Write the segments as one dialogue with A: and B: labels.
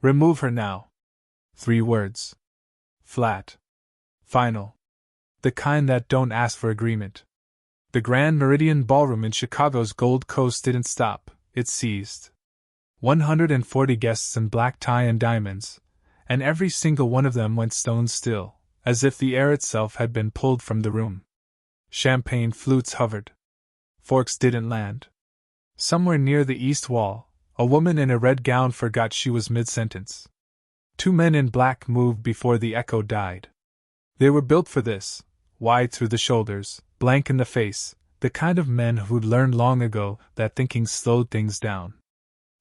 A: Remove her now. 3 words. Flat. Final. The kind that don't ask for agreement. The Grand Meridian Ballroom in Chicago's Gold Coast didn't stop, it seized. 140 guests in black tie and diamonds, and every single one of them went stone still, as if the air itself had been pulled from the room. Champagne flutes hovered. Forks didn't land. Somewhere near the east wall, a woman in a red gown forgot she was mid-sentence. 2 men in black moved before the echo died. They were built for this, wide through the shoulders, blank in the face, the kind of men who'd learned long ago that thinking slowed things down.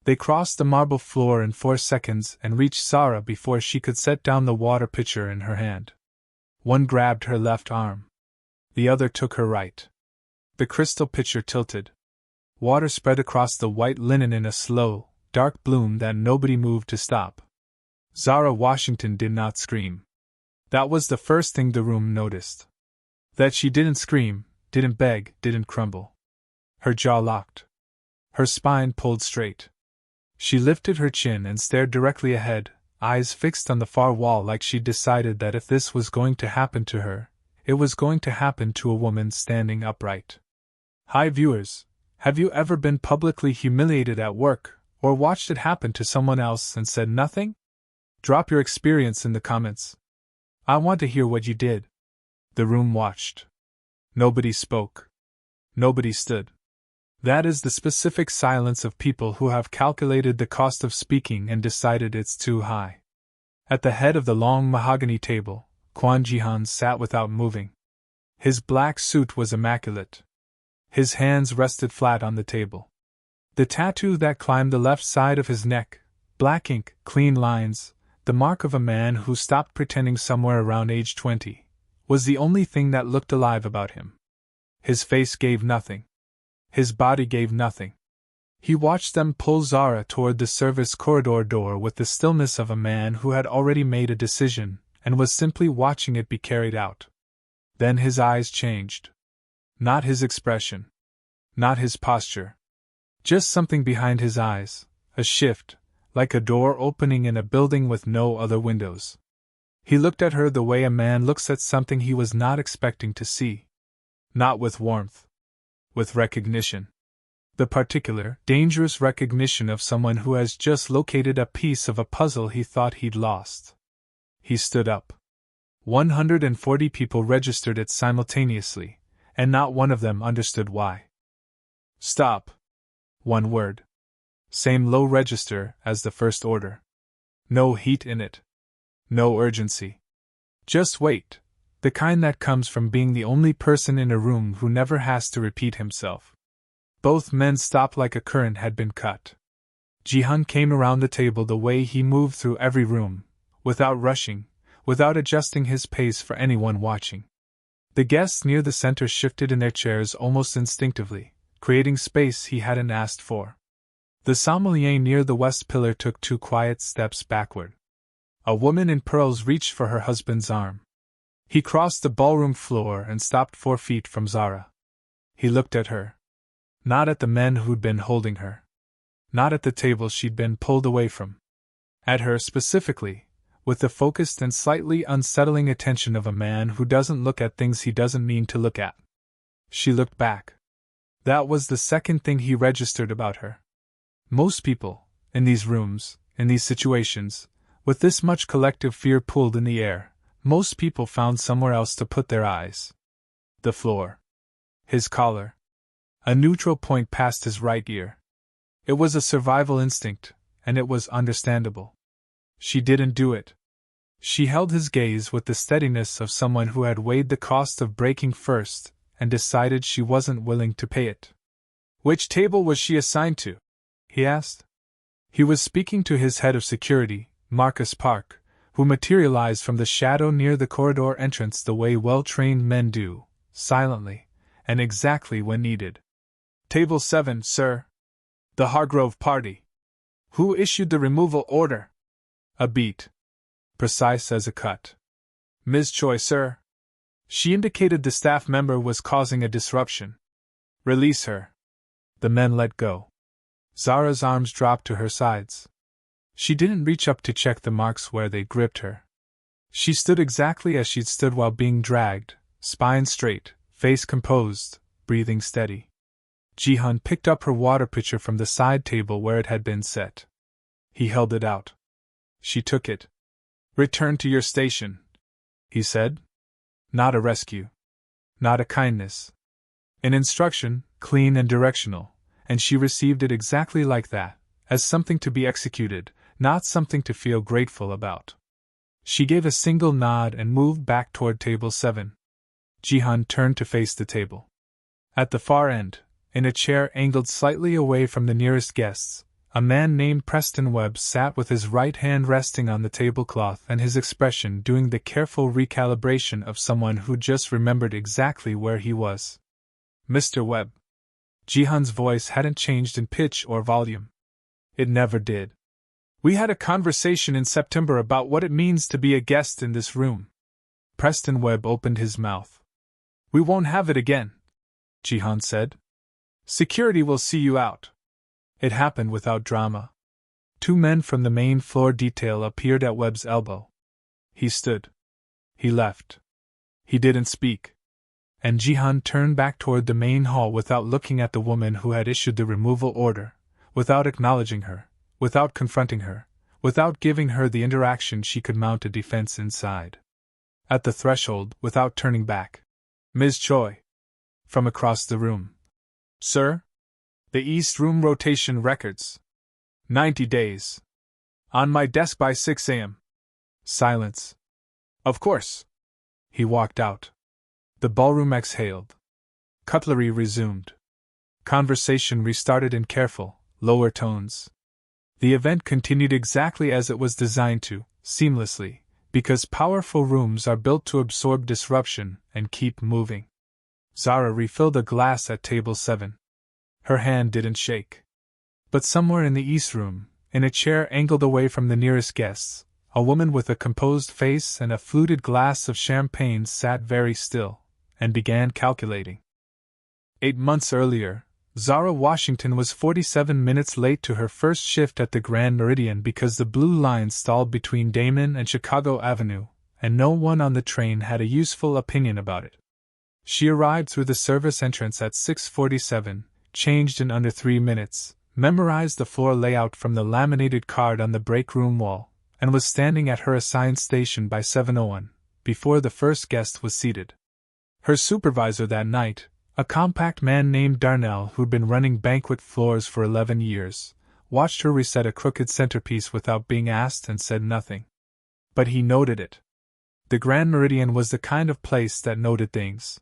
A: They crossed the marble floor in 4 seconds and reached Zara before she could set down the water pitcher in her hand. One grabbed her left arm. The other took her right. The crystal pitcher tilted. Water spread across the white linen in a slow, dark bloom that nobody moved to stop. Zara Washington did not scream. That was the first thing the room noticed. That she didn't scream, didn't beg, didn't crumble. Her jaw locked. Her spine pulled straight. She lifted her chin and stared directly ahead, eyes fixed on the far wall like she'd decided that if this was going to happen to her, it was going to happen to a woman standing upright. Hi viewers, have you ever been publicly humiliated at work, or watched it happen to someone else and said nothing? Drop your experience in the comments. I want to hear what you did. The room watched. Nobody spoke. Nobody stood. That is the specific silence of people who have calculated the cost of speaking and decided it's too high. At the head of the long mahogany table, Kwon Ji-han sat without moving. His black suit was immaculate. His hands rested flat on the table. The tattoo that climbed the left side of his neck, black ink, clean lines, the mark of a man who stopped pretending somewhere around age 20, was the only thing that looked alive about him. His face gave nothing. His body gave nothing. He watched them pull Zara toward the service corridor door with the stillness of a man who had already made a decision and was simply watching it be carried out. Then his eyes changed. Not his expression. Not his posture. Just something behind his eyes, a shift, like a door opening in a building with no other windows. He looked at her the way a man looks at something he was not expecting to see. Not with warmth. With recognition. The particular, dangerous recognition of someone who has just located a piece of a puzzle he thought he'd lost. He stood up. 140 people registered it simultaneously, and not one of them understood why. Stop. 1 word. Same low register as the first order. No heat in it. No urgency. Just wait, the kind that comes from being the only person in a room who never has to repeat himself. Both men stopped like a current had been cut. Ji-han came around the table the way he moved through every room, without rushing, without adjusting his pace for anyone watching. The guests near the center shifted in their chairs almost instinctively, creating space he hadn't asked for. The sommelier near the west pillar took 2 quiet steps backward. A woman in pearls reached for her husband's arm. He crossed the ballroom floor and stopped 4 feet from Zara. He looked at her. Not at the men who'd been holding her. Not at the table she'd been pulled away from. At her specifically, with the focused and slightly unsettling attention of a man who doesn't look at things he doesn't mean to look at. She looked back. That was the second thing he registered about her. Most people, in these rooms, in these situations, with this much collective fear pulled in the air, most people found somewhere else to put their eyes. The floor. His collar. A neutral point past his right ear. It was a survival instinct, and it was understandable. She didn't do it. She held his gaze with the steadiness of someone who had weighed the cost of breaking first and decided she wasn't willing to pay it. Which table was she assigned to? He asked. He was speaking to his head of security, Marcus Park, who materialized from the shadow near the corridor entrance the way well-trained men do, silently, and exactly when needed. Table 7, sir. The Hargrove party. Who issued the removal order? A beat. Precise as a cut. Ms. Choi, sir. She indicated the staff member was causing a disruption. Release her. The men let go. Zara's arms dropped to her sides. She didn't reach up to check the marks where they gripped her. She stood exactly as she'd stood while being dragged, spine straight, face composed, breathing steady. Ji-hun picked up her water pitcher from the side table where it had been set. He held it out. She took it. "Return to your station," he said. Not a rescue. Not a kindness. An instruction, clean and directional, and she received it exactly like that, as something to be executed, not something to feel grateful about. She gave a single nod and moved back toward table 7. Ji-hun turned to face the table. At the far end, in a chair angled slightly away from the nearest guests, a man named Preston Webb sat with his right hand resting on the tablecloth and his expression doing the careful recalibration of someone who just remembered exactly where he was. "Mr. Webb." Ji-hun's voice hadn't changed in pitch or volume. It never did. "We had a conversation in September about what it means to be a guest in this room." Preston Webb opened his mouth. "We won't have it again," Ji-hun said. "Security will see you out." It happened without drama. 2 men from the main floor detail appeared at Webb's elbow. He stood. He left. He didn't speak. And Ji-hun turned back toward the main hall without looking at the woman who had issued the removal order, without acknowledging her, without confronting her, without giving her the interaction she could mount a defense inside. At the threshold, without turning back. "Ms. Choi." From across the room. "Sir?" "The East Room rotation records. 90 days. On my desk by 6 a.m. Silence. "Of course." He walked out. The ballroom exhaled. Cutlery resumed. Conversation restarted in careful, lower tones. The event continued exactly as it was designed to, seamlessly, because powerful rooms are built to absorb disruption and keep moving. Zara refilled a glass at table 7. Her hand didn't shake. But somewhere in the East Room, in a chair angled away from the nearest guests, a woman with a composed face and a fluted glass of champagne sat very still, and began calculating. 8 months earlier, Zara Washington was 47 minutes late to her first shift at the Grand Meridian because the blue line stalled between Damon and Chicago Avenue, and no one on the train had a useful opinion about it. She arrived through the service entrance at 6:47, changed in under 3 minutes, memorized the floor layout from the laminated card on the break room wall, and was standing at her assigned station by 7:01, before the first guest was seated. Her supervisor that night, a compact man named Darnell who'd been running banquet floors for 11 years, watched her reset a crooked centerpiece without being asked and said nothing. But he noted it. The Grand Meridian was the kind of place that noted things.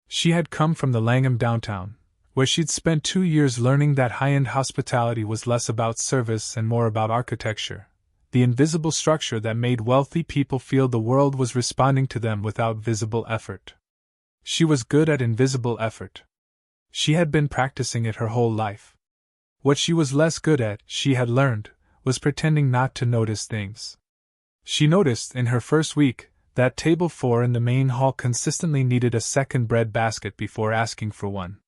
A: She had come from the Langham downtown, where she'd spent 2 years learning that high-end hospitality was less about service and more about architecture, the invisible structure that made wealthy people feel the world was responding to them without visible effort. She was good at invisible effort. She had been practicing it her whole life. What she was less good at, she had learned, was pretending not to notice things. She noticed, in her first week, that table 4 in the main hall consistently needed a second bread basket before asking for one.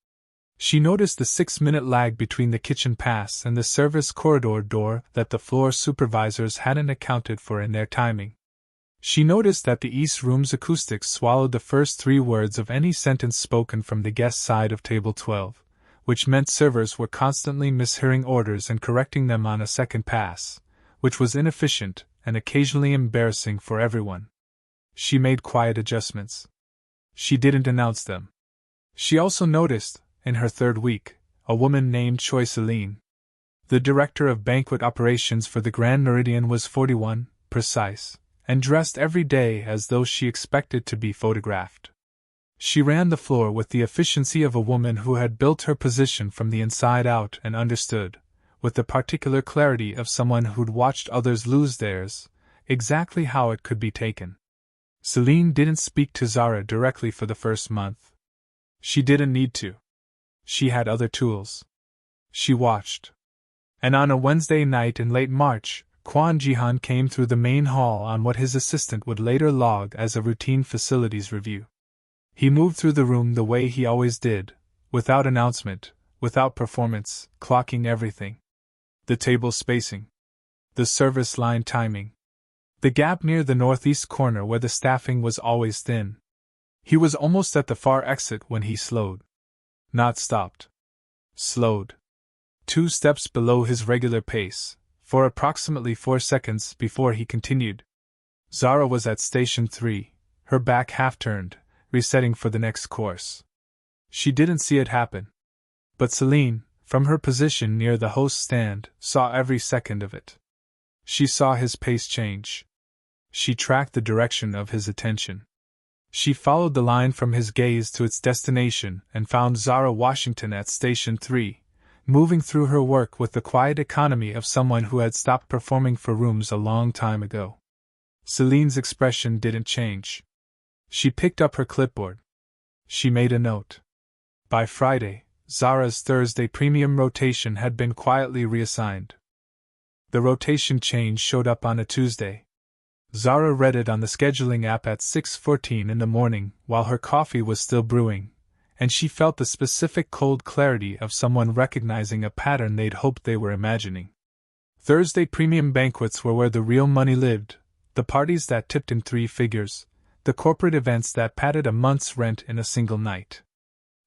A: She noticed the 6-minute lag between the kitchen pass and the service corridor door that the floor supervisors hadn't accounted for in their timing. She noticed that the East Room's acoustics swallowed the first 3 words of any sentence spoken from the guest side of table 12, which meant servers were constantly mishearing orders and correcting them on a second pass, which was inefficient and occasionally embarrassing for everyone. She made quiet adjustments. She didn't announce them. She also noticed, in her 3rd week, a woman named Choi Celine. The director of banquet operations for the Grand Meridian was 41, precise, and dressed every day as though she expected to be photographed. She ran the floor with the efficiency of a woman who had built her position from the inside out and understood, with the particular clarity of someone who'd watched others lose theirs, exactly how it could be taken. Celine didn't speak to Zara directly for the first month. She didn't need to. She had other tools. She watched. And on a Wednesday night in late March, Kwon Ji-hun came through the main hall on what his assistant would later log as a routine facilities review. He moved through the room the way he always did, without announcement, without performance, clocking everything. The table spacing. The service line timing. The gap near the northeast corner where the staffing was always thin. He was almost at the far exit when he slowed. Not stopped. Slowed. 2 steps below his regular pace, for approximately 4 seconds before he continued. Zara was at Station 3, her back half-turned, resetting for the next course. She didn't see it happen. But Celine, from her position near the host stand, saw every second of it. She saw his pace change. She tracked the direction of his attention. She followed the line from his gaze to its destination and found Zara Washington at Station 3, moving through her work with the quiet economy of someone who had stopped performing for rooms a long time ago. Celine's expression didn't change. She picked up her clipboard. She made a note. By Friday, Zara's Thursday premium rotation had been quietly reassigned. The rotation change showed up on a Tuesday. Zara read it on the scheduling app at 6:14 in the morning while her coffee was still brewing, and she felt the specific cold clarity of someone recognizing a pattern they'd hoped they were imagining. Thursday premium banquets were where the real money lived, the parties that tipped in 3 figures, the corporate events that padded a month's rent in a single night.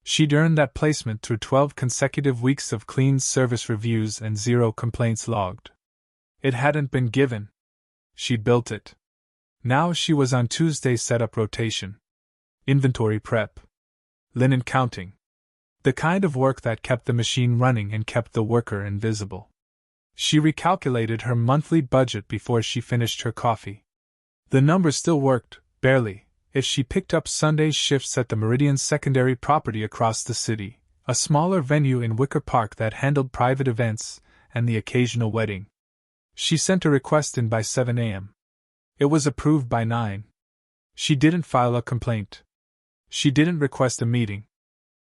A: She'd earned that placement through 12 consecutive weeks of clean service reviews and 0 complaints logged. It hadn't been given. She'd built it. Now she was on Tuesday's setup rotation. Inventory prep. Linen counting. The kind of work that kept the machine running and kept the worker invisible. She recalculated her monthly budget before she finished her coffee. The numbers still worked, barely, if she picked up Sunday's shifts at the Meridian secondary property across the city, a smaller venue in Wicker Park that handled private events and the occasional wedding. She sent a request in by 7 a.m. It was approved by 9. She didn't file a complaint. She didn't request a meeting.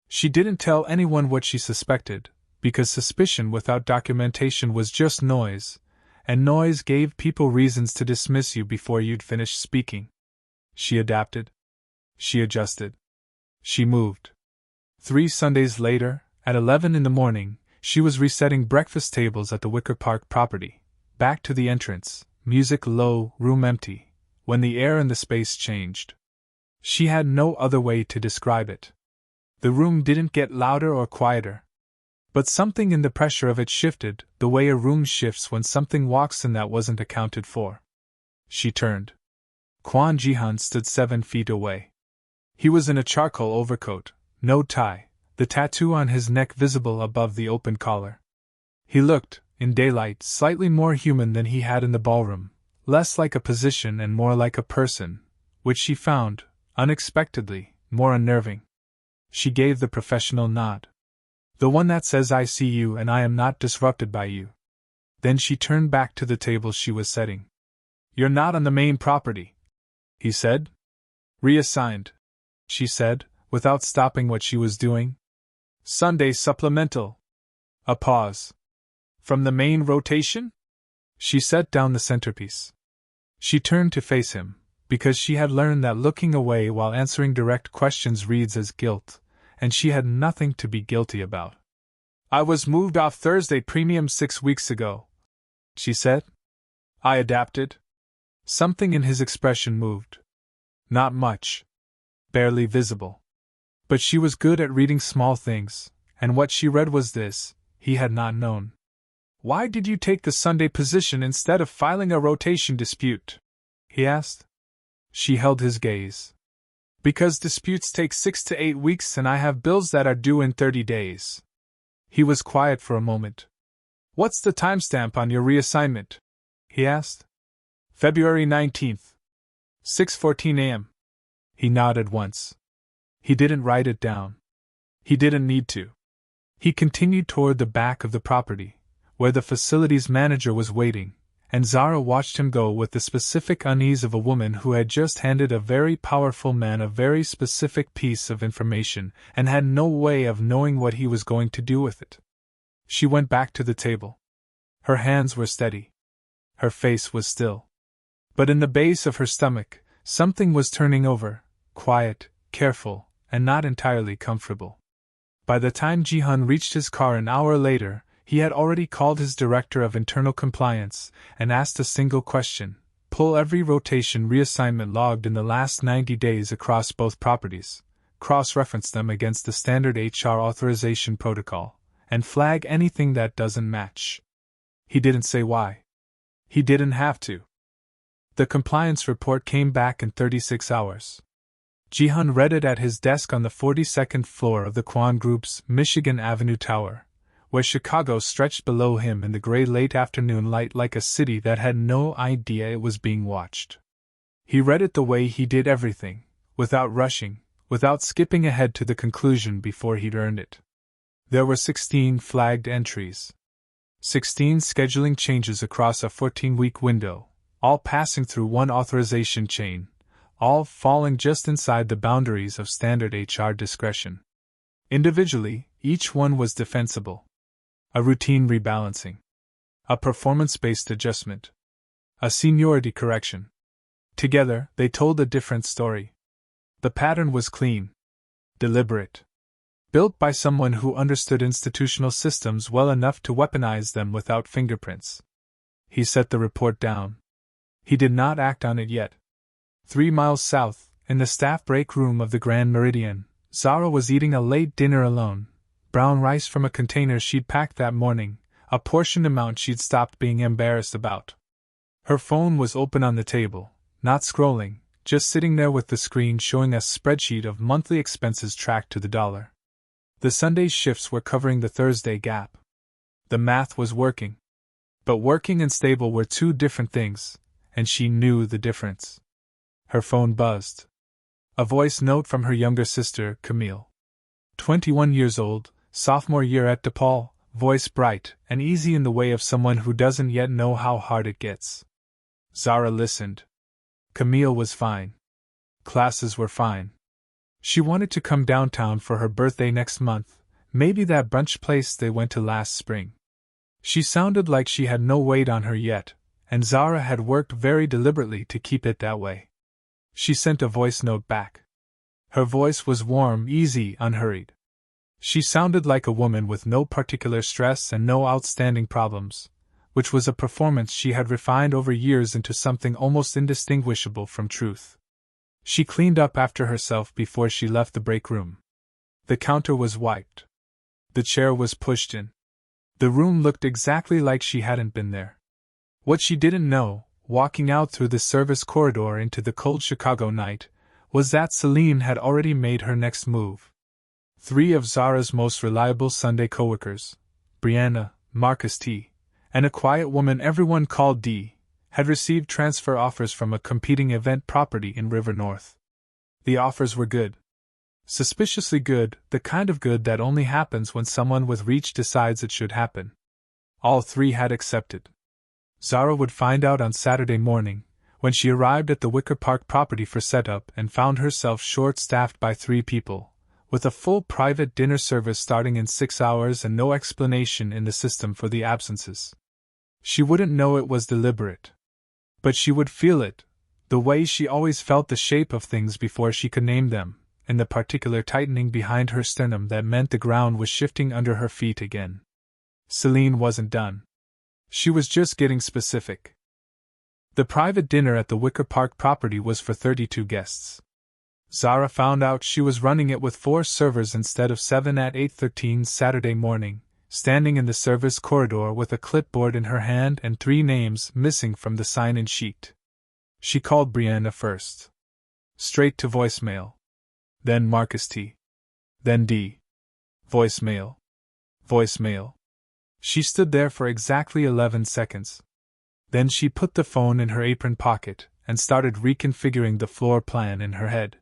A: She didn't tell anyone what she suspected, because suspicion without documentation was just noise, and noise gave people reasons to dismiss you before you'd finished speaking. She adapted. She adjusted. She moved. 3 Sundays later, at 11 in the morning, she was resetting breakfast tables at the Wicker Park property. Back to the entrance, music low, room empty, when the air in the space changed. She had no other way to describe it. The room didn't get louder or quieter. But something in the pressure of it shifted, the way a room shifts when something walks in that wasn't accounted for. She turned. Kwon Jihan stood 7 feet away. He was in a charcoal overcoat, no tie, the tattoo on his neck visible above the open collar. He looked, in daylight, slightly more human than he had in the ballroom, less like a position and more like a person, which she found, unexpectedly, more unnerving. She gave the professional nod. The one that says I see you and I am not disrupted by you. Then she turned back to the table she was setting. You're not on the main property, he said. Reassigned, she said, without stopping what she was doing. Sunday supplemental. A pause. From the main rotation? She set down the centerpiece. She turned to face him, because she had learned that looking away while answering direct questions reads as guilt, and she had nothing to be guilty about. I was moved off Thursday premium 6 weeks ago, she said. I adapted. Something in his expression moved. Not much. Barely visible. But she was good at reading small things, and what she read was this: he had not known. Why did you take the Sunday position instead of filing a rotation dispute? He asked. She held his gaze. Because disputes take 6 to 8 weeks and I have bills that are due in 30 days. He was quiet for a moment. What's the timestamp on your reassignment? He asked. February 19th. 6:14 a.m. He nodded once. He didn't write it down. He didn't need to. He continued toward the back of the property, where the facilities manager was waiting, and Zara watched him go with the specific unease of a woman who had just handed a very powerful man a very specific piece of information and had no way of knowing what he was going to do with it. She went back to the table. Her hands were steady. Her face was still. But in the base of her stomach, something was turning over, quiet, careful, and not entirely comfortable. By the time Jihan reached his car an hour later, He had already called his director of internal compliance and asked a single question: pull every rotation reassignment logged in the last 90 days across both properties, cross-reference them against the standard HR authorization protocol, and flag anything that doesn't match. He didn't say why. He didn't have to. The compliance report came back in 36 hours. Jihan read it at his desk on the 42nd floor of the Kwan Group's Michigan Avenue Tower, where Chicago stretched below him in the gray late afternoon light like a city that had no idea it was being watched. He read it the way he did everything, without rushing, without skipping ahead to the conclusion before he'd earned it. There were 16 flagged entries. 16 scheduling changes across a 14-week window, all passing through one authorization chain, all falling just inside the boundaries of standard HR discretion. Individually, each one was defensible. A routine rebalancing. A performance-based adjustment. A seniority correction. Together, they told a different story. The pattern was clean. Deliberate. Built by someone who understood institutional systems well enough to weaponize them without fingerprints. He set the report down. He did not act on it yet. 3 miles south, in the staff break room of the Grand Meridian, Zara was eating a late dinner alone. Brown rice from a container she'd packed that morning, a portioned amount she'd stopped being embarrassed about. Her phone was open on the table, not scrolling, just sitting there with the screen showing a spreadsheet of monthly expenses tracked to the dollar. The Sunday's shifts were covering the Thursday gap. The math was working. But working and stable were two different things, and she knew the difference. Her phone buzzed. A voice note from her younger sister, Camille. 21 years old, sophomore year at DePaul, voice bright and easy in the way of someone who doesn't yet know how hard it gets. Zara listened. Camille was fine. Classes were fine. She wanted to come downtown for her birthday next month, maybe that brunch place they went to last spring. She sounded like she had no weight on her yet, and Zara had worked very deliberately to keep it that way. She sent a voice note back. Her voice was warm, easy, unhurried. She sounded like a woman with no particular stress and no outstanding problems, which was a performance she had refined over years into something almost indistinguishable from truth. She cleaned up after herself before she left the break room. The counter was wiped. The chair was pushed in. The room looked exactly like she hadn't been there. What she didn't know, walking out through the service corridor into the cold Chicago night, was that Celine had already made her next move. 3 of Zara's most reliable Sunday coworkers, Brianna, Marcus T., and a quiet woman everyone called Dee, had received transfer offers from a competing event property in River North. The offers were good. Suspiciously good, the kind of good that only happens when someone with reach decides it should happen. All 3 had accepted. Zara would find out on Saturday morning, when she arrived at the Wicker Park property for setup and found herself short-staffed by 3 people, with a full private dinner service starting in 6 hours and no explanation in the system for the absences. She wouldn't know it was deliberate. But she would feel it, the way she always felt the shape of things before she could name them, in the particular tightening behind her sternum that meant the ground was shifting under her feet again. Celine wasn't done. She was just getting specific. The private dinner at the Wicker Park property was for 32 guests. Zara found out she was running it with 4 servers instead of 7 at 8:13 Saturday morning, standing in the service corridor with a clipboard in her hand and 3 names missing from the sign-in sheet. She called Brianna first. Straight to voicemail. Then Marcus T. Then D. Voicemail. Voicemail. She stood there for exactly 11 seconds. Then she put the phone in her apron pocket and started reconfiguring the floor plan in her head.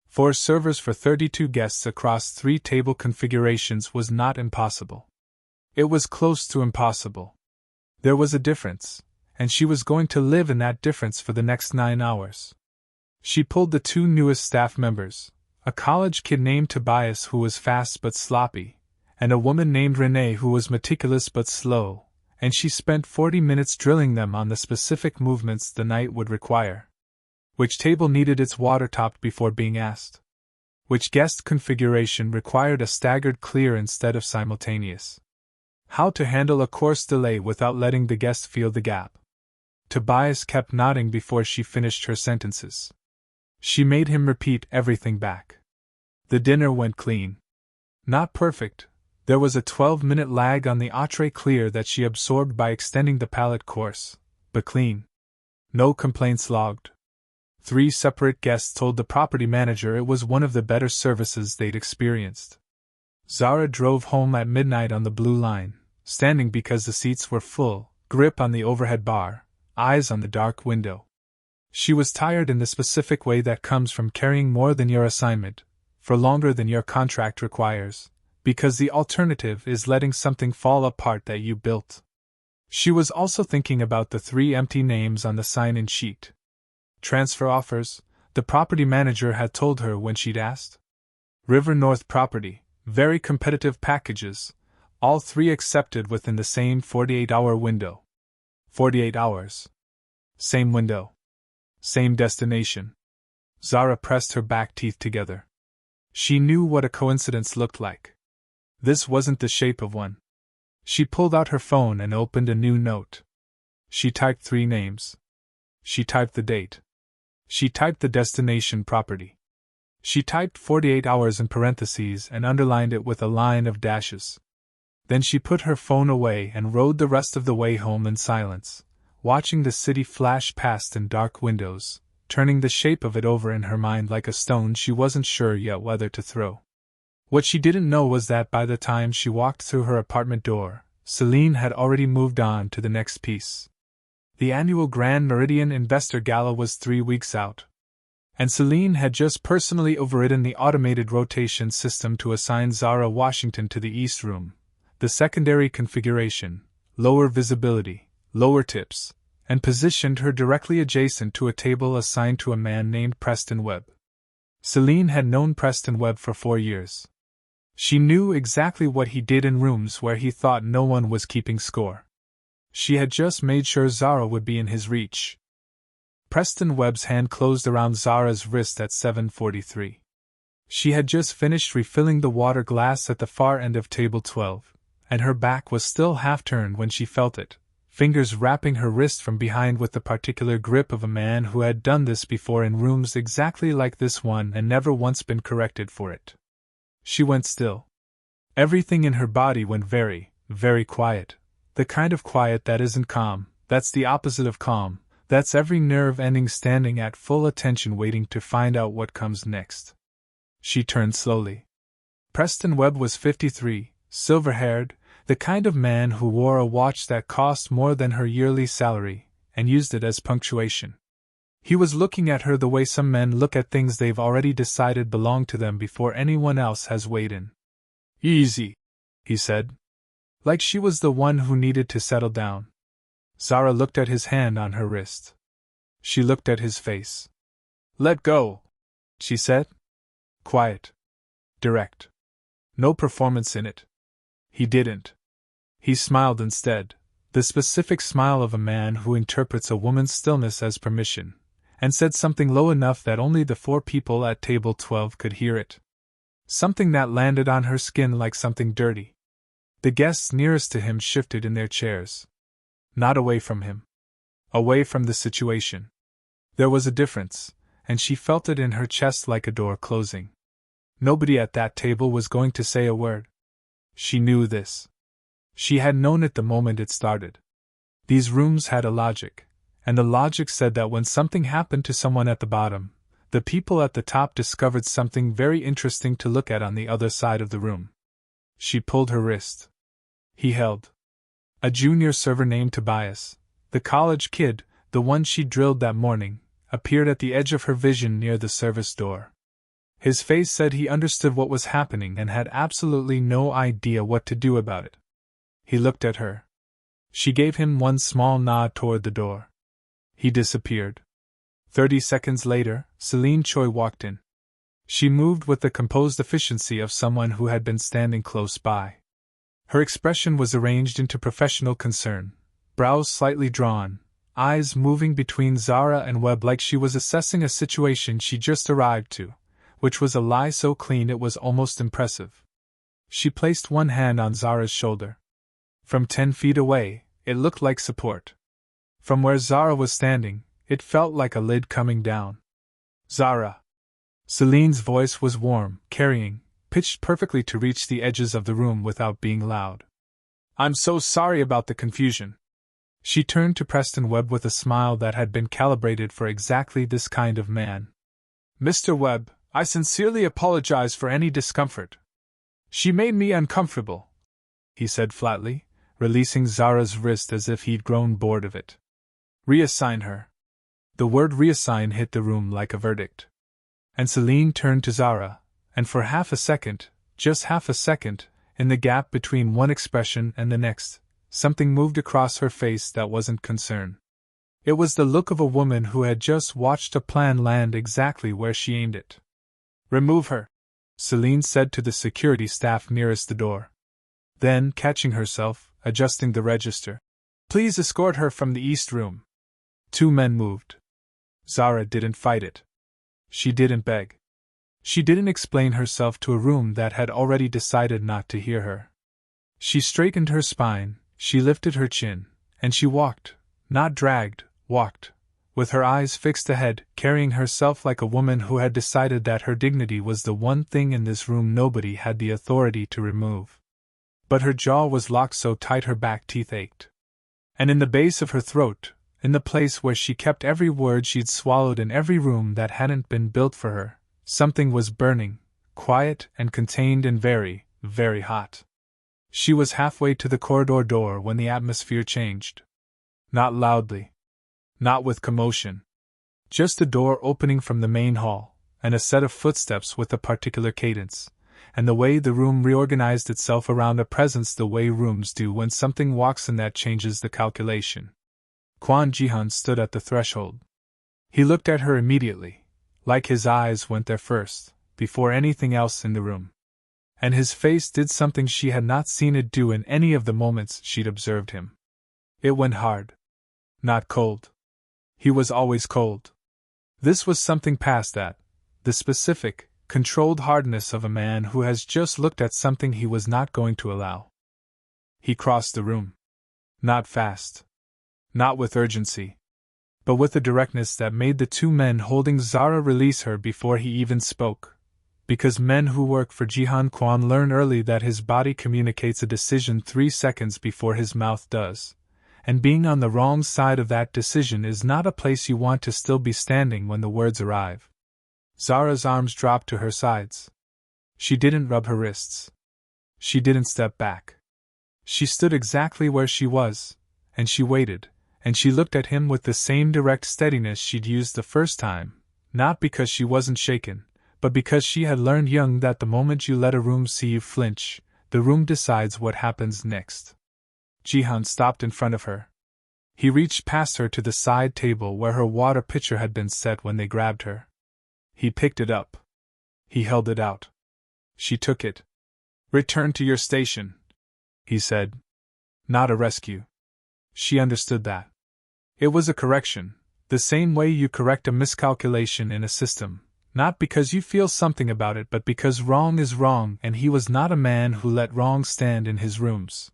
A: 4 servers for 32 guests across 3 table configurations was not impossible. It was close to impossible. There was a difference, and she was going to live in that difference for the next 9 hours. She pulled the 2 newest staff members, a college kid named Tobias who was fast but sloppy, and a woman named Renee who was meticulous but slow, and she spent 40 minutes drilling them on the specific movements the night would require. Which table needed its water topped before being asked? Which guest configuration required a staggered clear instead of simultaneous? How to handle a course delay without letting the guest feel the gap. Tobias kept nodding before she finished her sentences. She made him repeat everything back. The dinner went clean. Not perfect. There was a 12-minute lag on the entree clear that she absorbed by extending the palate course, but clean. No complaints logged. 3 separate guests told the property manager it was one of the better services they'd experienced. Zara drove home at midnight on the Blue Line, standing because the seats were full, grip on the overhead bar, eyes on the dark window. She was tired in the specific way that comes from carrying more than your assignment, for longer than your contract requires, because the alternative is letting something fall apart that you built. She was also thinking about the 3 empty names on the sign-in sheet. Transfer offers, the property manager had told her when she'd asked. River North Property, very competitive packages, all 3 accepted within the same 48-hour window. 48 hours. Same window. Same destination. Zara pressed her back teeth together. She knew what a coincidence looked like. This wasn't the shape of one. She pulled out her phone and opened a new note. She typed 3 names. She typed the date. She typed the destination property. She typed 48 hours in parentheses and underlined it with a line of dashes. Then she put her phone away and rode the rest of the way home in silence, watching the city flash past in dark windows, turning the shape of it over in her mind like a stone she wasn't sure yet whether to throw. What she didn't know was that by the time she walked through her apartment door, Celine had already moved on to the next piece. The annual Grand Meridian Investor Gala was 3 weeks out, and Celine had just personally overridden the automated rotation system to assign Zara Washington to the East Room, the secondary configuration, lower visibility, lower tips, and positioned her directly adjacent to a table assigned to a man named Preston Webb. Celine had known Preston Webb for 4 years. She knew exactly what he did in rooms where he thought no one was keeping score. She had just made sure Zara would be in his reach. Preston Webb's hand closed around Zara's wrist at 7:43. She had just finished refilling the water glass at the far end of table 12, and her back was still half-turned when she felt it, fingers wrapping her wrist from behind with the particular grip of a man who had done this before in rooms exactly like this one and never once been corrected for it. She went still. Everything in her body went very, very quiet. The kind of quiet that isn't calm, that's the opposite of calm, that's every nerve ending standing at full attention waiting to find out what comes next. She turned slowly. Preston Webb was 53, silver-haired, the kind of man who wore a watch that cost more than her yearly salary, and used it as punctuation. He was looking at her the way some men look at things they've already decided belong to them before anyone else has weighed in. "Easy," he said. Like she was the one who needed to settle down. Zara looked at his hand on her wrist. She looked at his face. "Let go," she said. Quiet. Direct. No performance in it. He didn't. He smiled instead, the specific smile of a man who interprets a woman's stillness as permission, and said something low enough that only the 4 people at table 12 could hear it. Something that landed on her skin like something dirty. The guests nearest to him shifted in their chairs. Not away from him. Away from the situation. There was a difference, and she felt it in her chest like a door closing. Nobody at that table was going to say a word. She knew this. She had known it the moment it started. These rooms had a logic, and the logic said that when something happened to someone at the bottom, the people at the top discovered something very interesting to look at on the other side of the room. She pulled her wrist. He held. A junior server named Tobias, the college kid, the one she drilled that morning, appeared at the edge of her vision near the service door. His face said he understood what was happening and had absolutely no idea what to do about it. He looked at her. She gave him one small nod toward the door. He disappeared. 30 seconds later, Celine Choi walked in. She moved with the composed efficiency of someone who had been standing close by. Her expression was arranged into professional concern, brows slightly drawn, eyes moving between Zara and Webb like she was assessing a situation she just arrived to, which was a lie so clean it was almost impressive. She placed one hand on Zara's shoulder. From 10 feet away, it looked like support. From where Zara was standing, it felt like a lid coming down. Zara. Celine's voice was warm, carrying, pitched perfectly to reach the edges of the room without being loud. I'm so sorry about the confusion. She turned to Preston Webb with a smile that had been calibrated for exactly this kind of man. Mr. Webb, I sincerely apologize for any discomfort. She made me uncomfortable, he said flatly, releasing Zara's wrist as if he'd grown bored of it. Reassign her. The word reassign hit the room like a verdict. And Celine turned to Zara, and for half a second, just half a second, in the gap between one expression and the next, something moved across her face that wasn't concern. It was the look of a woman who had just watched a plan land exactly where she aimed it. Remove her, Celine said to the security staff nearest the door. Then, catching herself, adjusting the register. Please escort her from the east room. 2 men moved. Zara didn't fight it. She didn't beg. She didn't explain herself to a room that had already decided not to hear her. She straightened her spine, she lifted her chin, and she walked, not dragged, walked, with her eyes fixed ahead, carrying herself like a woman who had decided that her dignity was the one thing in this room nobody had the authority to remove. But her jaw was locked so tight her back teeth ached. And in the base of her throat, in the place where she kept every word she'd swallowed in every room that hadn't been built for her, something was burning, quiet and contained and very, very hot. She was halfway to the corridor door when the atmosphere changed. Not loudly. Not with commotion. Just a door opening from the main hall, and a set of footsteps with a particular cadence, and the way the room reorganized itself around a presence the way rooms do when something walks in that changes the calculation. Kwon Jihan stood at the threshold. He looked at her immediately, like his eyes went there first, before anything else in the room. And his face did something she had not seen it do in any of the moments she'd observed him. It went hard. Not cold. He was always cold. This was something past that, the specific, controlled hardness of a man who has just looked at something he was not going to allow. He crossed the room. Not fast. Not with urgency. But with a directness that made the 2 men holding Zara release her before he even spoke. Because men who work for Jihan Kwon learn early that his body communicates a decision 3 seconds before his mouth does, and being on the wrong side of that decision is not a place you want to still be standing when the words arrive. Zara's arms dropped to her sides. She didn't rub her wrists. She didn't step back. She stood exactly where she was, and she waited, and she looked at him with the same direct steadiness she'd used the first time, not because she wasn't shaken, but because she had learned young that the moment you let a room see you flinch, the room decides what happens next. Jihan stopped in front of her. He reached past her to the side table where her water pitcher had been set when they grabbed her. He picked it up. He held it out. She took it. Return to your station, he said. Not a rescue. She understood that. It was a correction, the same way you correct a miscalculation in a system. Not because you feel something about it but because wrong is wrong and he was not a man who let wrong stand in his rooms.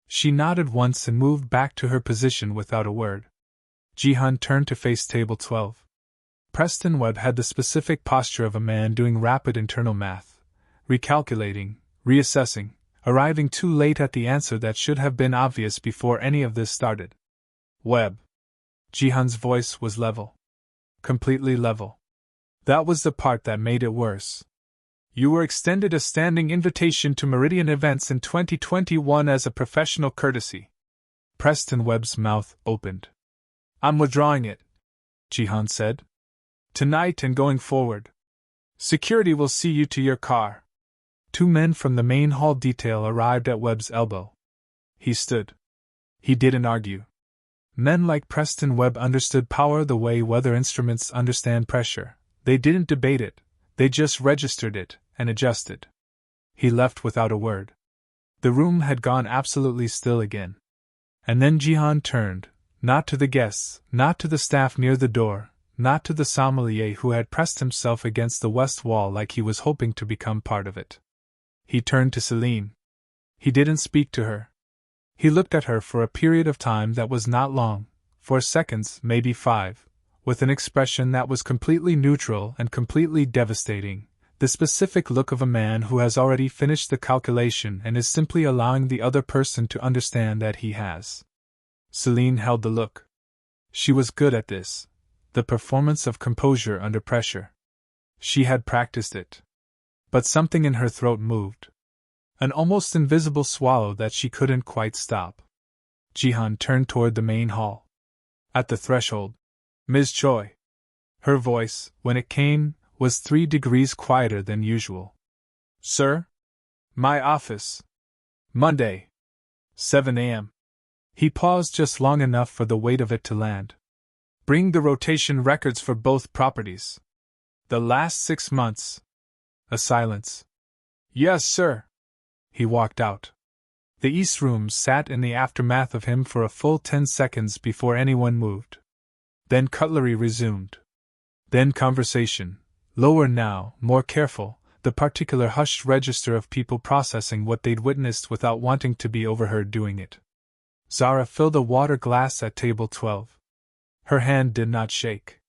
A: She nodded once and moved back to her position without a word. Jihan turned to face table 12. Preston Webb had the specific posture of a man doing rapid internal math, recalculating, reassessing, arriving too late at the answer that should have been obvious before any of this started. Webb. Jihan's voice was level. Completely level. That was the part that made it worse. You were extended a standing invitation to Meridian events in 2021 as a professional courtesy. Preston Webb's mouth opened. I'm withdrawing it, Jihan said. Tonight and going forward. Security will see you to your car. 2 men from the main hall detail arrived at Webb's elbow. He stood. He didn't argue. Men like Preston Webb understood power the way weather instruments understand pressure. They didn't debate it, they just registered it, and adjusted. He left without a word. The room had gone absolutely still again. And then Jihan turned, not to the guests, not to the staff near the door, not to the sommelier who had pressed himself against the west wall like he was hoping to become part of it. He turned to Celine. He didn't speak to her. He looked at her for a period of time that was not long, 4 seconds, maybe 5, with an expression that was completely neutral and completely devastating, the specific look of a man who has already finished the calculation and is simply allowing the other person to understand that he has. Celine held the look. She was good at this, the performance of composure under pressure. She had practiced it. But something in her throat moved. An almost invisible swallow that she couldn't quite stop. Jihan turned toward the main hall. At the threshold, "Ms. Choi." Her voice, when it came, was 3 degrees quieter than usual. "Sir?" "My office. Monday. 7 a.m. He paused just long enough for the weight of it to land. "Bring the rotation records for both properties. The last 6 months. A silence. "Yes, sir." He walked out. The East rooms sat in the aftermath of him for a full 10 seconds before anyone moved. Then cutlery resumed. Then conversation, lower now, more careful, the particular hushed register of people processing what they'd witnessed without wanting to be overheard doing it. Zara filled a water glass at table 12. Her hand did not shake.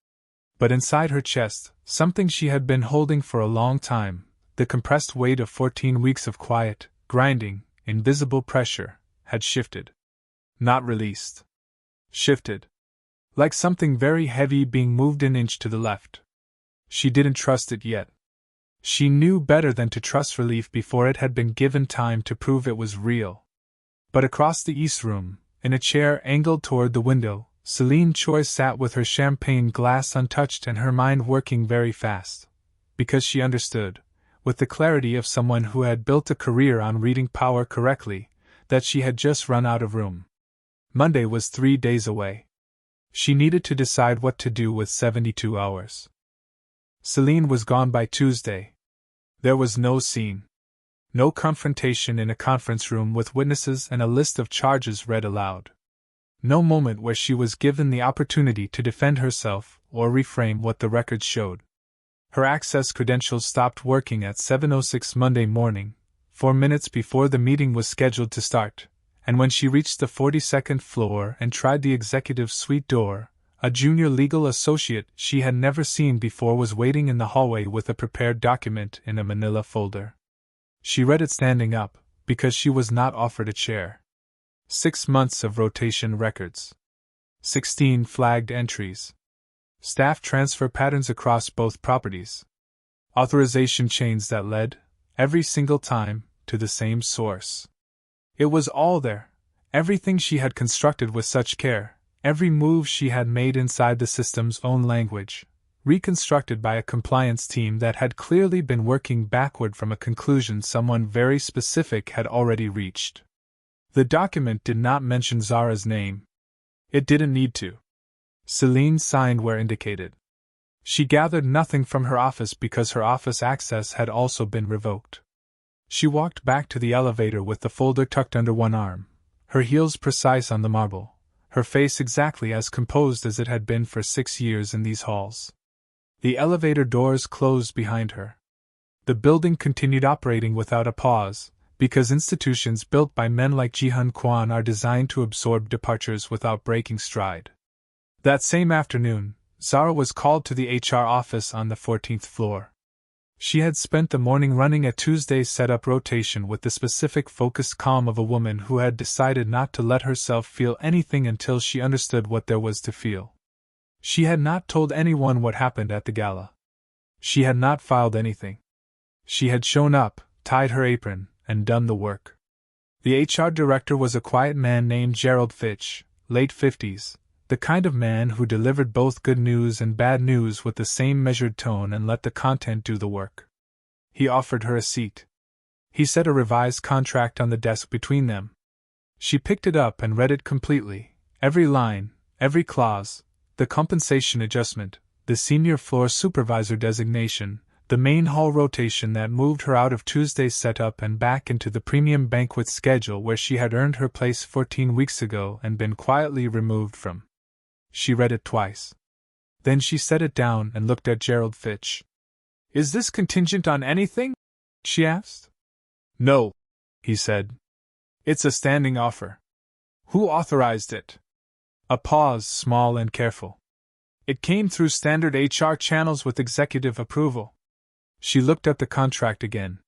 A: But inside her chest, something she had been holding for a long time, the compressed weight of 14 weeks of quiet, grinding, invisible pressure, had shifted. Not released. Shifted. Like something very heavy being moved an inch to the left. She didn't trust it yet. She knew better than to trust relief before it had been given time to prove it was real. But across the East room, in a chair angled toward the window, Celine Choi sat with her champagne glass untouched and her mind working very fast. Because she understood, with the clarity of someone who had built a career on reading power correctly, that she had just run out of room. Monday was 3 days away. She needed to decide what to do with 72 hours. Celine was gone by Tuesday. There was no scene. No confrontation in a conference room with witnesses and a list of charges read aloud. No moment where she was given the opportunity to defend herself or reframe what the records showed. Her access credentials stopped working at 7:06 Monday morning, 4 minutes before the meeting was scheduled to start, and when she reached the 42nd floor and tried the executive suite door, a junior legal associate she had never seen before was waiting in the hallway with a prepared document in a manila folder. She read it standing up, because she was not offered a chair. 6 months of rotation records. 16 flagged entries. Staff transfer patterns across both properties. Authorization chains that led, every single time, to the same source. It was all there, everything she had constructed with such care, every move she had made inside the system's own language, reconstructed by a compliance team that had clearly been working backward from a conclusion someone very specific had already reached. The document did not mention Zara's name. It didn't need to. Celine signed where indicated. She gathered nothing from her office because her office access had also been revoked. She walked back to the elevator with the folder tucked under one arm, her heels precise on the marble, her face exactly as composed as it had been for 6 years in these halls. The elevator doors closed behind her. The building continued operating without a pause, because institutions built by men like Jihan Kwan are designed to absorb departures without breaking stride. That same afternoon, Zara was called to the HR office on the 14th floor. She had spent the morning running a Tuesday setup rotation with the specific focused calm of a woman who had decided not to let herself feel anything until she understood what there was to feel. She had not told anyone what happened at the gala. She had not filed anything. She had shown up, tied her apron, and done the work. The HR director was a quiet man named Gerald Fitch, late 50s, the kind of man who delivered both good news and bad news with the same measured tone and let the content do the work. He offered her a seat. He set a revised contract on the desk between them. She picked it up and read it completely, every line, every clause, the compensation adjustment, the senior floor supervisor designation, the main hall rotation that moved her out of Tuesday's setup and back into the premium banquet schedule where she had earned her place 14 weeks ago and been quietly removed from. She read it twice. Then she set it down and looked at Gerald Fitch. "Is this contingent on anything?" she asked. "No," he said. "It's a standing offer." Who authorized it? A pause, small and careful. It came through standard HR channels with executive approval. She looked at the contract again.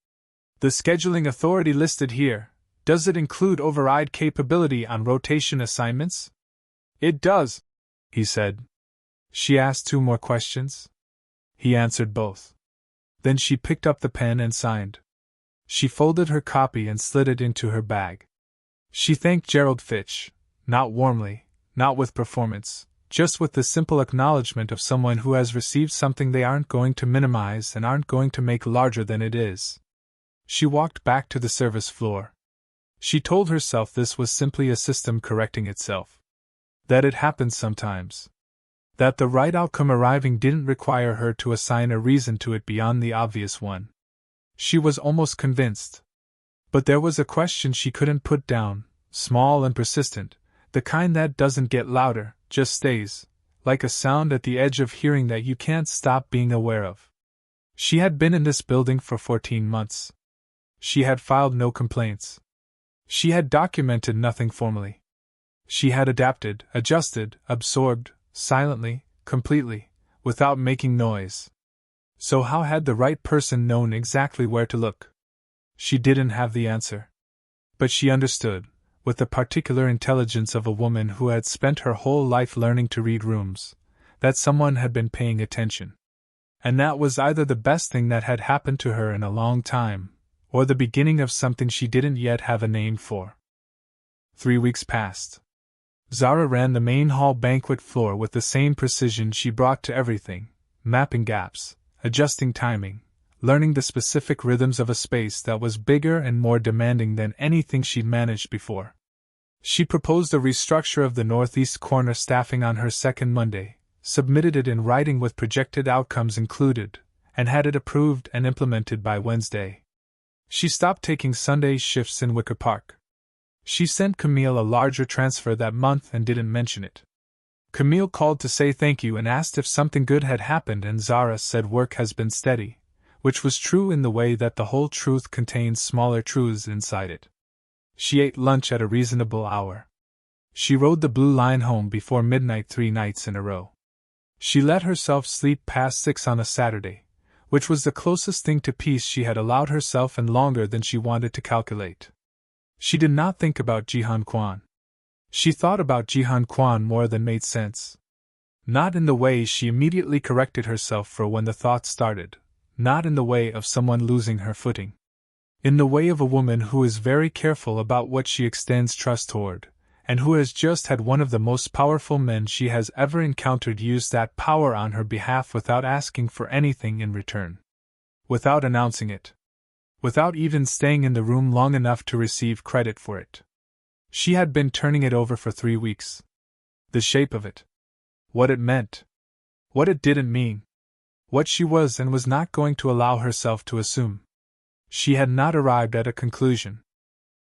A: The scheduling authority listed here, does it include override capability on rotation assignments? It does, he said. She asked 2 more questions. He answered both. Then she picked up the pen and signed. She folded her copy and slid it into her bag. She thanked Gerald Fitch, not warmly, not with performance, just with the simple acknowledgement of someone who has received something they aren't going to minimize and aren't going to make larger than it is. She walked back to the service floor. She told herself this was simply a system correcting itself. That it happened sometimes. That the right outcome arriving didn't require her to assign a reason to it beyond the obvious one. She was almost convinced. But there was a question she couldn't put down, small and persistent, the kind that doesn't get louder, just stays, like a sound at the edge of hearing that you can't stop being aware of. She had been in this building for 14 months. She had filed no complaints. She had documented nothing formally. She had adapted, adjusted, absorbed, silently, completely, without making noise. So how had the right person known exactly where to look? She didn't have the answer. But she understood, with the particular intelligence of a woman who had spent her whole life learning to read rooms, that someone had been paying attention. And that was either the best thing that had happened to her in a long time, or the beginning of something she didn't yet have a name for. 3 weeks passed. Zara ran the main hall banquet floor with the same precision she brought to everything, mapping gaps, adjusting timing, learning the specific rhythms of a space that was bigger and more demanding than anything she'd managed before. She proposed a restructure of the northeast corner staffing on her second Monday, submitted it in writing with projected outcomes included, and had it approved and implemented by Wednesday. She stopped taking Sunday shifts in Wicker Park. She sent Camille a larger transfer that month and didn't mention it. Camille called to say thank you and asked if something good had happened, and Zara said work has been steady, which was true in the way that the whole truth contains smaller truths inside it. She ate lunch at a reasonable hour. She rode the Blue Line home before midnight 3 nights in a row. She let herself sleep past 6 on a Saturday, which was the closest thing to peace she had allowed herself and longer than she wanted to calculate. She did not think about Jihan Kwan. She thought about Jihan Kwan more than made sense. Not in the way she immediately corrected herself for when the thought started, not in the way of someone losing her footing. In the way of a woman who is very careful about what she extends trust toward, and who has just had one of the most powerful men she has ever encountered use that power on her behalf without asking for anything in return. Without announcing it. Without even staying in the room long enough to receive credit for it. She had been turning it over for 3 weeks. The shape of it. What it meant. What it didn't mean. What she was and was not going to allow herself to assume. She had not arrived at a conclusion.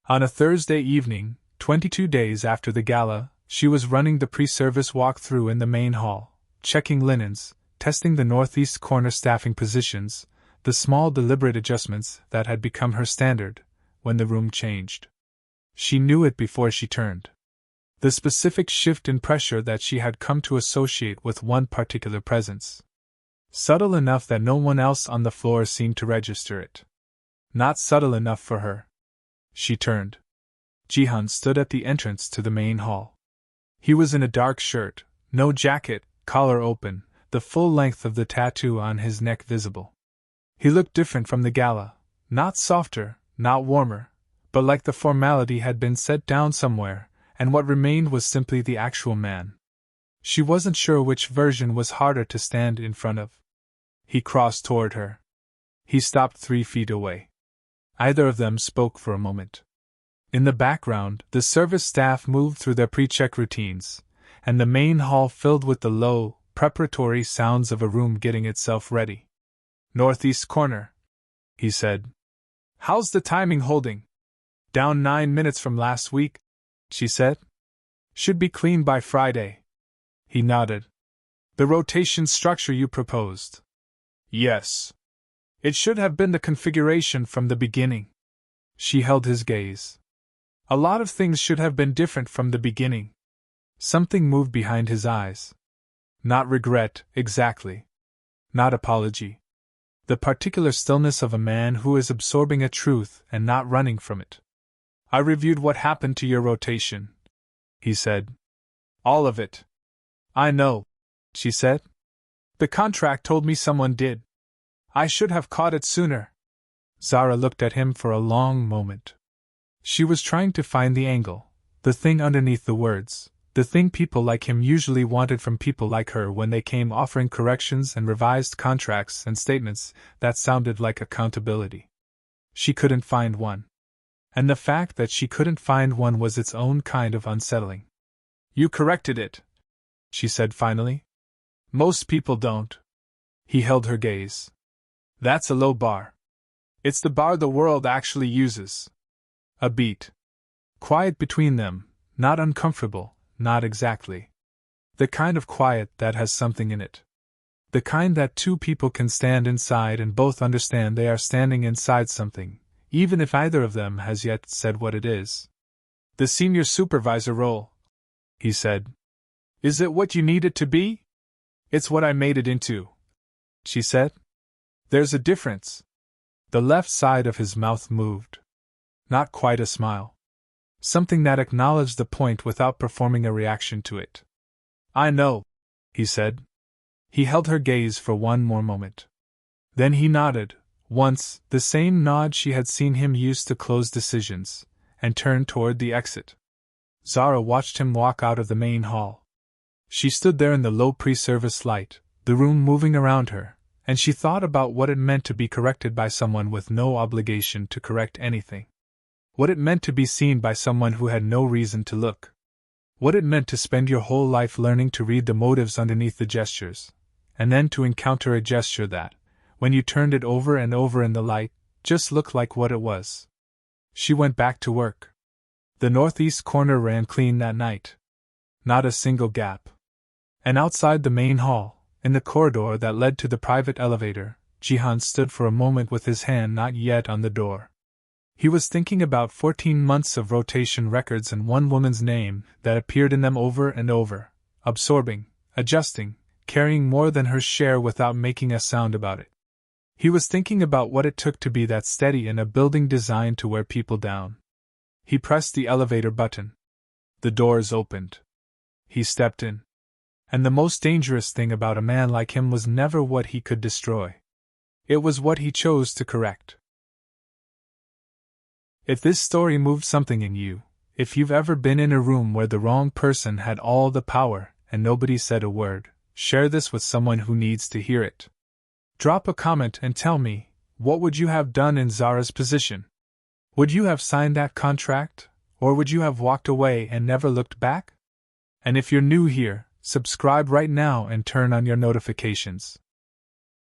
A: On a Thursday evening, 22 days after the gala, she was running the pre-service walk-through in the main hall, checking linens, testing the northeast corner staffing positions, the small deliberate adjustments that had become her standard, when the room changed. She knew it before she turned. The specific shift in pressure that she had come to associate with one particular presence. Subtle enough that no one else on the floor seemed to register it. Not subtle enough for her. She turned. Jihan stood at the entrance to the main hall. He was in a dark shirt, no jacket, collar open, the full length of the tattoo on his neck visible. He looked different from the gala, not softer, not warmer, but like the formality had been set down somewhere, and what remained was simply the actual man. She wasn't sure which version was harder to stand in front of. He crossed toward her. He stopped 3 feet away. Either of them spoke for a moment. In the background, the service staff moved through their pre-check routines, and the main hall filled with the low, preparatory sounds of a room getting itself ready. Northeast corner, he said. How's the timing holding? Down 9 minutes from last week, she said. Should be clean by Friday. He nodded. The rotation structure you proposed. Yes. It should have been the configuration from the beginning. She held his gaze. A lot of things should have been different from the beginning. Something moved behind his eyes. Not regret, exactly. Not apology. The particular stillness of a man who is absorbing a truth and not running from it. I reviewed what happened to your rotation, he said. All of it. I know, she said. The contract told me someone did. I should have caught it sooner. Zara looked at him for a long moment. She was trying to find the angle, the thing underneath the words, the thing people like him usually wanted from people like her when they came offering corrections and revised contracts and statements that sounded like accountability. She couldn't find one. And the fact that she couldn't find one was its own kind of unsettling. You corrected it, she said finally. Most people don't. He held her gaze. That's a low bar. It's the bar the world actually uses. A beat. Quiet between them, not uncomfortable, not exactly. The kind of quiet that has something in it. The kind that two people can stand inside and both understand they are standing inside something, even if either of them has yet said what it is. The senior supervisor role, he said. Is it what you need it to be? It's what I made it into, she said. There's a difference. The left side of his mouth moved. Not quite a smile. Something that acknowledged the point without performing a reaction to it. I know, he said. He held her gaze for one more moment. Then he nodded, once the same nod she had seen him use to close decisions, and turned toward the exit. Zara watched him walk out of the main hall. She stood there in the low pre-service light, the room moving around her, and she thought about what it meant to be corrected by someone with no obligation to correct anything. What it meant to be seen by someone who had no reason to look. What it meant to spend your whole life learning to read the motives underneath the gestures, and then to encounter a gesture that, when you turned it over and over in the light, just looked like what it was. She went back to work. The northeast corner ran clean that night. Not a single gap. And outside the main hall, in the corridor that led to the private elevator, Jihan stood for a moment with his hand not yet on the door. He was thinking about 14 months of rotation records and one woman's name that appeared in them over and over, absorbing, adjusting, carrying more than her share without making a sound about it. He was thinking about what it took to be that steady in a building designed to wear people down. He pressed the elevator button. The doors opened. He stepped in. And the most dangerous thing about a man like him was never what he could destroy. It was what he chose to correct. If this story moved something in you, if you've ever been in a room where the wrong person had all the power and nobody said a word, share this with someone who needs to hear it. Drop a comment and tell me, what would you have done in Zara's position? Would you have signed that contract, or would you have walked away and never looked back? And if you're new here, subscribe right now and turn on your notifications.